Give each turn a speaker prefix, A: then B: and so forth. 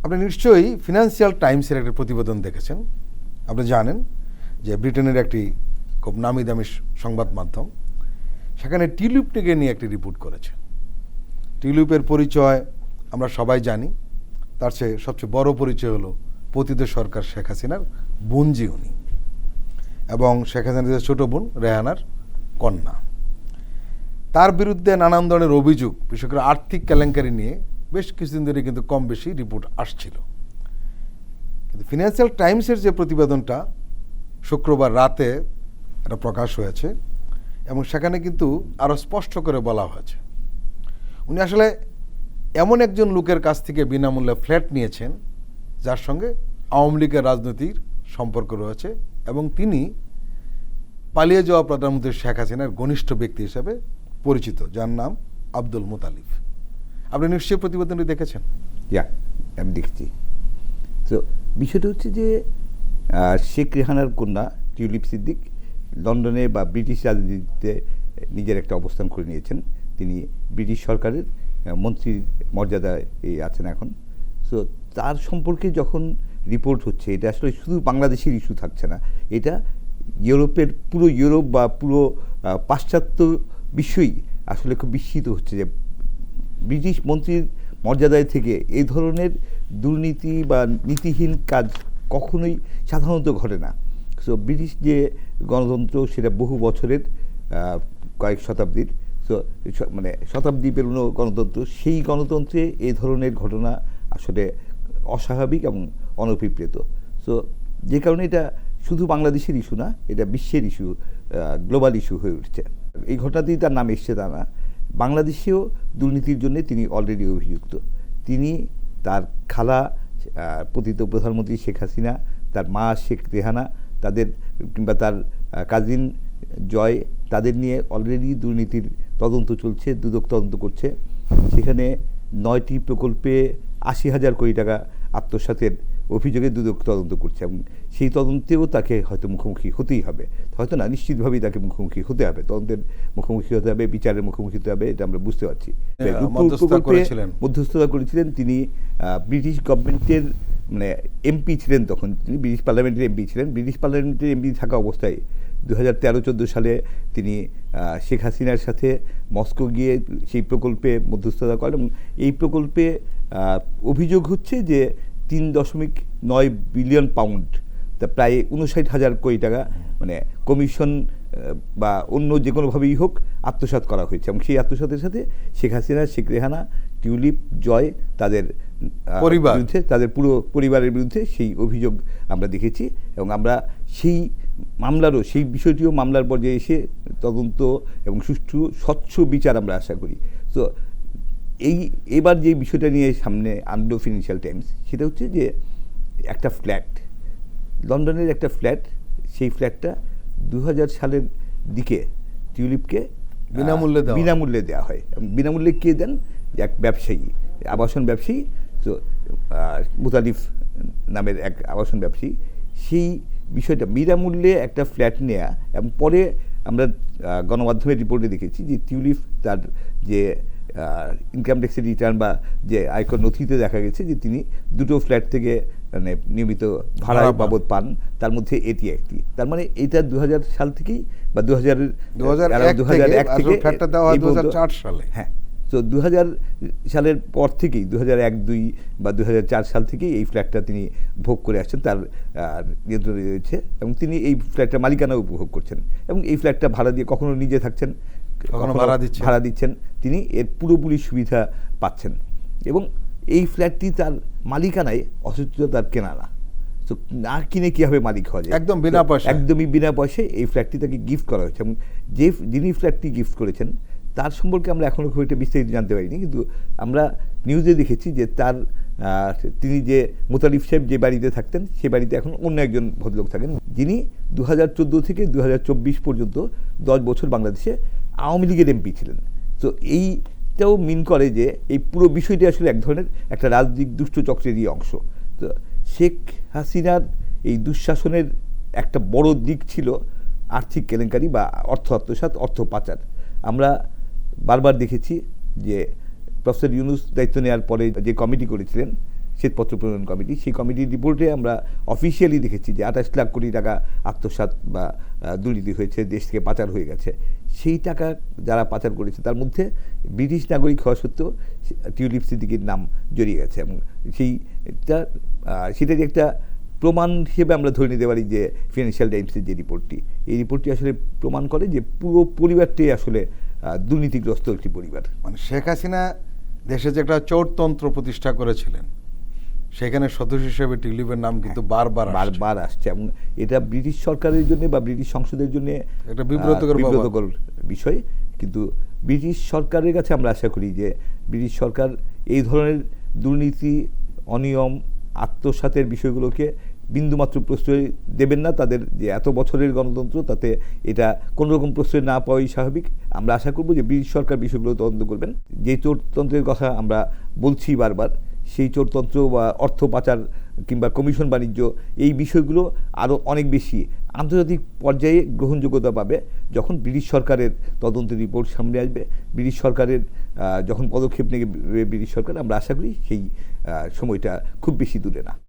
A: আপনি নিশ্চয়ই ফিনান্সিয়াল টাইমসের একটা প্রতিবেদন দেখেছেন। আপনি জানেন যে ব্রিটেনের একটি খুব নামি দামি সংবাদ মাধ্যম সেখানে টিউলিপটিকে নিয়ে একটি রিপোর্ট করেছে। টিউলিপের পরিচয় আমরা সবাই জানি, তার চেয়ে সবচেয়ে বড় পরিচয় হলো পতিত সরকার শেখ হাসিনার বোনজি উনি, এবং শেখ হাসিনার ছোট বোন রেহানার কন্যা। তার বিরুদ্ধে নানান ধরনের অভিযোগ, বিশেষ করে আর্থিক কেলেঙ্কারি নিয়ে বেশ কিছুদিন ধরে কিন্তু কম বেশি রিপোর্ট আসছিল। কিন্তু ফিনান্সিয়াল টাইমসের যে প্রতিবেদনটা শুক্রবার রাতে এটা প্রকাশ হয়েছে, এবং সেখানে কিন্তু আরও স্পষ্ট করে বলা হয়েছে উনি আসলে এমন একজন লোকের কাছ থেকে বিনামূল্যে ফ্ল্যাট নিয়েছেন যার সঙ্গে আওয়ামী লীগের রাজনীতির সম্পর্ক রয়েছে, এবং তিনি পালিয়ে যাওয়া প্রধানমন্ত্রী শেখ হাসিনার ঘনিষ্ঠ ব্যক্তি হিসেবে পরিচিত, যার নাম আব্দুল মুতালিফ। আপনি নিশ্চয়ই প্রতিবেদনটি দেখেছেন?
B: আমি দেখছি। তো বিষয়টা হচ্ছে যে শেখ রেহানার কন্যা টিউলিপ সিদ্দিক লন্ডনে বা ব্রিটিশ রাজনীতিতে নিজের একটা অবস্থান করে নিয়েছেন। তিনি ব্রিটিশ সরকারের মন্ত্রীর মর্যাদায় আছেন এখন। সো তার সম্পর্কে যখন রিপোর্ট হচ্ছে, এটা আসলে শুধু বাংলাদেশের ইস্যু থাকছে না, এটা ইউরোপের পুরো ইউরোপ বা পুরো পাশ্চাত্য বিশ্বই আসলে খুব বিস্মিত হচ্ছে যে ব্রিটিশ মন্ত্রীর মর্যাদায় থেকে এই ধরনের দুর্নীতি বা নীতিহীন কাজ কখনোই সাধারণত ঘটে না। সো ব্রিটিশ যে গণতন্ত্র সেটা বহু বছরের, কয়েক শতাব্দীর, সো মানে শতাব্দী পেরোনো গণতন্ত্র, সেই গণতন্ত্রে এই ধরনের ঘটনা আসলে অস্বাভাবিক এবং অনভিপ্রেত। সো যে কারণে এটা শুধু বাংলাদেশের ইস্যু না, এটা বিশ্বের ইস্যু, গ্লোবাল ইস্যু হয়ে উঠছে। এই ঘটনাতেই তার নাম এসছে তা না, বাংলাদেশেও দুর্নীতির জন্য তিনি অলরেডি অভিযুক্ত। তিনি, তার খালা পতিত প্রধানমন্ত্রী শেখ হাসিনা, তার মা শেখ রেহানা, তাদের কিংবা তার কাজিন জয়, তাদের নিয়ে অলরেডি দুর্নীতির তদন্ত চলছে, দুদক তদন্ত করছে। সেখানে 9টি প্রকল্পে 80,000 কোটি টাকা আত্মসাতের অভিযোগে দুদক তদন্ত করছে, এবং সেই তদন্তেও তাকে হয়তো মুখোমুখি হতেই হবে, হয়তো না, নিশ্চিতভাবেই তাকে মুখোমুখি হতে হবে, তদন্তের মুখোমুখি হতে হবে, বিচারের মুখোমুখি হতে হবে, এটা আমরা বুঝতে পারছি। মধ্যস্থতা করেছিলেন তিনি, ব্রিটিশ গভর্নমেন্টের মানে এমপি ছিলেন তখন, তিনি ব্রিটিশ পার্লামেন্টের এমপি ছিলেন। ব্রিটিশ পার্লামেন্টের এমপি থাকা অবস্থায় 2013-14 সালে তিনি শেখ হাসিনার সাথে মস্কো গিয়ে সেই প্রকল্পে মধ্যস্থতা করেন, এবং এই প্রকল্পে অভিযোগ হচ্ছে যে 3.9 বিলিয়ন পাউন্ড, তা প্রায় 59,000 কোটি টাকা মানে কমিশন বা অন্য যে কোনোভাবেই হোক আত্মসাৎ করা হয়েছে, এবং সেই আত্মসাতের সাথে শেখ হাসিনা, শেখ রেহানা, টিউলিপ, জয়, তাদের বিরুদ্ধে, তাদের পুরো পরিবারের বিরুদ্ধে সেই অভিযোগ আমরা দেখেছি, এবং আমরা সেই মামলারও, সেই বিষয়টিও মামলার পর্যায়ে এসে তদন্ত এবং সুষ্ঠু স্বচ্ছ বিচার আমরা আশা করি। তো এবার যে বিষয়টা নিয়ে সামনে আনলো ফিনান্সিয়াল টাইমস, সেটা হচ্ছে যে একটা ফ্ল্যাট, লন্ডনের একটা ফ্ল্যাট, সেই ফ্ল্যাটটা 2000 সালের দিকে টিউলিপকে বিনামূল্যে দেওয়া হয়। এবং বিনামূল্যে কে দেন? এক ব্যবসায়ী, আবাসন ব্যবসায়ী, তো মুতালিফ নামের এক আবাসন ব্যবসায়ী। সেই বিষয়টা বিনামূল্যে একটা ফ্ল্যাট নেয়া, এবং পরে আমরা গণমাধ্যমের রিপোর্টে দেখেছি যে টিউলিপ তার যে ইনকাম ট্যাক্সের রিটার্ন বা যে আয়কর নথিতে দেখা গেছে যে তিনি 2টো ফ্ল্যাট থেকে মানে নিয়মিত ভাড়া বাবদ পান, তার মধ্যে এটি একটি। তার মানে এটা 2000 সাল থেকেই বা 2001 থেকে
A: ফ্ল্যাটটা দেওয়া হয় 2004 সালে।
B: হ্যাঁ, তো 2000 সালের পর থেকেই 2001-2 বা 2004 সাল থেকেই এই ফ্ল্যাটটা তিনি ভোগ করে আসছেন, তার নিয়ন্ত্রণে রয়েছে, এবং তিনি এই ফ্ল্যাটটা মালিকানা উপভোগ করছেন, এবং এই ফ্ল্যাটটা ভাড়া দিয়ে কখনো নিজে থাকছেন, কখনো ভাড়া দিচ্ছেন, তিনি এর পুরোপুরি সুবিধা পাচ্ছেন। এবং এই ফ্ল্যাটটি তার মালিকানায়, অথচ তার কেনা না। তো না কিনে কীভাবে মালিক হওয়া যায়?
A: একদম বিনা পয়সা,
B: একদমই বিনা পয়সায় এই ফ্ল্যাটটি তাকে গিফট করা হয়েছে, এবং যিনি ফ্ল্যাটটি গিফট করেছেন তার সম্পর্কে আমরা এখনও খুব একটা বিস্তারিত জানতে পারিনি, কিন্তু আমরা নিউজে দেখেছি যে তিনি যে মুতালিফ সাহেব যে বাড়িতে থাকতেন, সে বাড়িতে এখন অন্য একজন ভদ্রলোক থাকেন, যিনি 2014 থেকে 2024 পর্যন্ত 10 বছর বাংলাদেশে আওয়ামী লীগের এমপি ছিলেন। তো এইটাও মিন করে যে এই পুরো বিষয়টি আসলে এক ধরনের একটা রাজনৈতিক দুষ্টচক্রেরই অংশ। তো শেখ হাসিনার এই দুঃশাসনের একটা বড় দিক ছিল আর্থিক কেলেঙ্কারি বা অর্থ আত্মসাৎ, অর্থ পাচার। আমরা বারবার দেখেছি যে প্রফেসর ইউনূস দায়িত্ব নেওয়ার পরে যে কমিটি করেছিলেন, শ্বেতপত্র প্রণয়ন কমিটি, সেই কমিটির রিপোর্টে আমরা অফিসিয়ালি দেখেছি যে 28 লাখ কোটি টাকা আত্মসাৎ বা দুর্নীতি হয়েছে, দেশ থেকে পাচার হয়ে গেছে। সেই টাকা যারা পাচার করেছে তার মধ্যে ব্রিটিশ নাগরিক হওয়া সত্ত্বেও টিউলিপ সিদ্দিকীর নাম জড়িয়ে গেছে, এবং সেটারই একটা প্রমাণ হিসেবে আমরা ধরে নিতে পারি যে ফিনান্সিয়াল টাইমসের যে রিপোর্টটি, এই রিপোর্টটি আসলে প্রমাণ করে যে পুরো পরিবারটাই আসলে দুর্নীতিগ্রস্ত একটি পরিবার।
A: মানে শেখ হাসিনা দেশে যে একটা চোরতন্ত্র প্রতিষ্ঠা করেছিলেন, সেখানে সদস্য হিসেবে টিউলিপের নাম কিন্তু বারবার আসছে।
B: বারবার আসছে, এবং এটা ব্রিটিশ সরকারের জন্য বা ব্রিটিশ সংসদের জন্য
A: একটা বিব্রতকর
B: বিষয়। কিন্তু ব্রিটিশ সরকারের কাছে আমরা আশা করি যে ব্রিটিশ সরকার এই ধরনের দুর্নীতি, অনিয়ম, আত্মসাতের বিষয়গুলোকে বিন্দুমাত্র প্রশ্রয় দেবেন না। তাদের যে এত বছরের গণতন্ত্র, তাতে এটা কোনো রকম প্রশ্রয় না পাওয়াই স্বাভাবিক। আমরা আশা করব যে ব্রিটিশ সরকার বিষয়গুলো তদন্ত করবেন। যে চোরতন্ত্রের কথা আমরা বলছি বারবার, সেই চোরতন্ত্র বা অর্থ পাচার কিংবা কমিশন বাণিজ্য, এই বিষয়গুলো আরও অনেক বেশি আন্তর্জাতিক পর্যায়ে গ্রহণযোগ্যতা পাবে যখন ব্রিটিশ সরকারের তদন্তের রিপোর্ট সামনে আসবে, ব্রিটিশ সরকারের যখন পদক্ষেপ নেবে ব্রিটিশ সরকার। আমরা আশা করি সেই সময়টা খুব বেশি দূরে না।